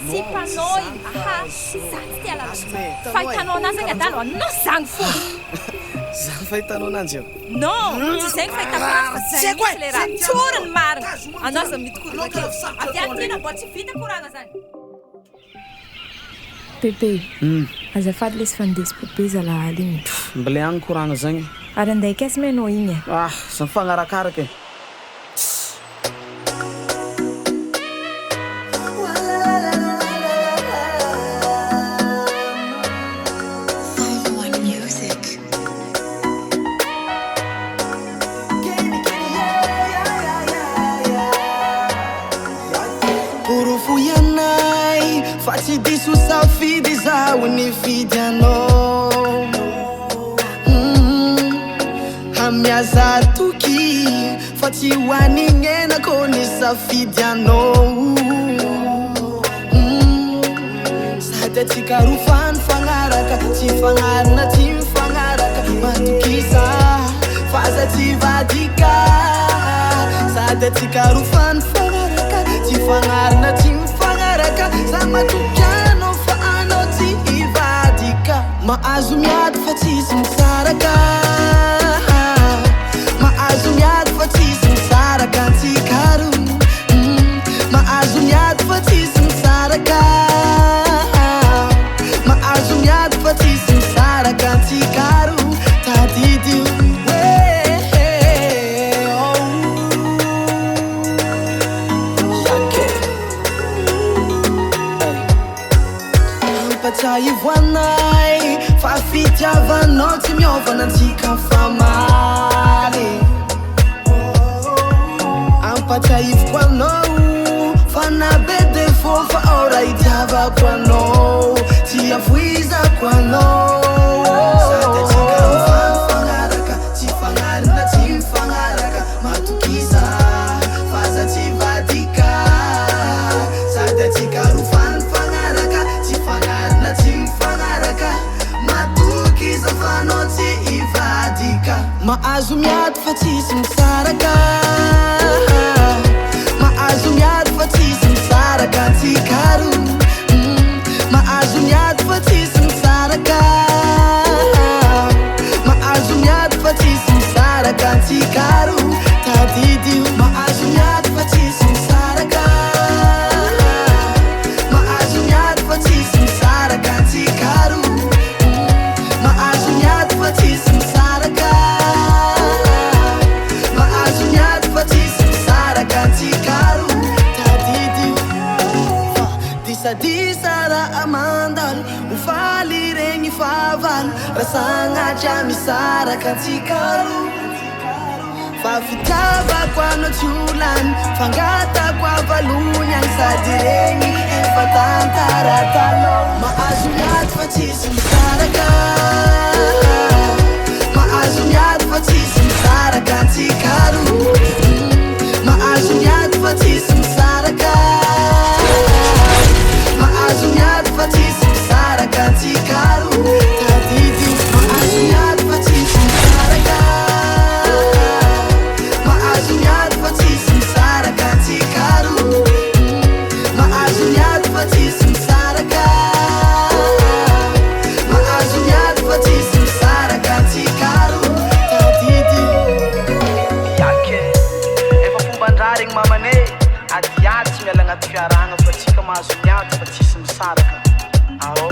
Sipanoi, aha, Santiala. Faitanao anazy angadalo, anao zany fo. Zany fahitanao ananjy eo. Non, tsy zay ny fahitako anazy fa zay mihitsy le raha tsoriny marina. Anao zany midikory bakeo. Avy aty mbola tsy vita korana zany. Pepe, azafady lesy fandesy pope zalahaly igny. Mbele agny koragna zagny. Ary anday kesy me anao igny e. Sa mifagnarakaraky e. Fa tsy diso safidy zaho nifidy anao hamiaza toky fa tsy hoanignenako ny safidy anao sady atsika rofany fagnaraka tsy fagnarina tsy mifagnaraka matokisa faza tsy vadika sady atsika rofany fagnaraka tsy fagnarina tsy mifagnaraka za matokianao fa anao tsy hivadika mahazo miady fa tsisy misaraka mahazo miady fa tsisy misaraka antsikaro mahazo miady fa tsisy misaraka mahazo miady fa tsisy misaraka antsikaro tadidio Ivoanay fa fitiavanao tsy miovana antsika famaly ampatsahivoko anao fa nabe defo fa ora itiavako anao tsy avoizako anao sady atsika mifagnaraka tsy fagnarina tsy mifagnaraka matokisa faza tsy vadika sady atsika rofany fagnaraka tsy fagnarina tsy mifagnaraka matokisa fanao tsy hivadika mahazo miady fa tsisy misaraka mahazo miady fa tsisy misaraka antsikaro mahazo miady fa tsisy misaraka mahazo miady fa tsisy misaraka antsikaro tadidio mahazo miady fa tsisy misaraka mahazo miady fa tsisy misaraka antsikaro mahazo miady fa tsisy misaraka mahazo miady fa tsisy misaraka antsikaro tadidio fa disadisa raha mandalo hofaly regny favalo raha sagnatria misaraka antsikaro fa fitiavako anao tsy olany fangatako avalony agny sady regny efa tantara taloha mahazo miady fa tsisy misaraka mahazo miady fa tsisy misaraka antsikaro mahazo miady fa tsisy misaraka mahazo miady fa tsisy misaraka antsikaro tadidio mahazo miady fa tsisy misaraka mahazo miady fa tsisy misaraka antsikaro mahazo miady fa tsisy misaraka mahazo miady fa tsisy misaraka antsikaro tadidio yake efa fomban-draha regny mamane adiady tsy miala agnaty fiaragna fa tsika mahazo miady fa tsisy misaraka ao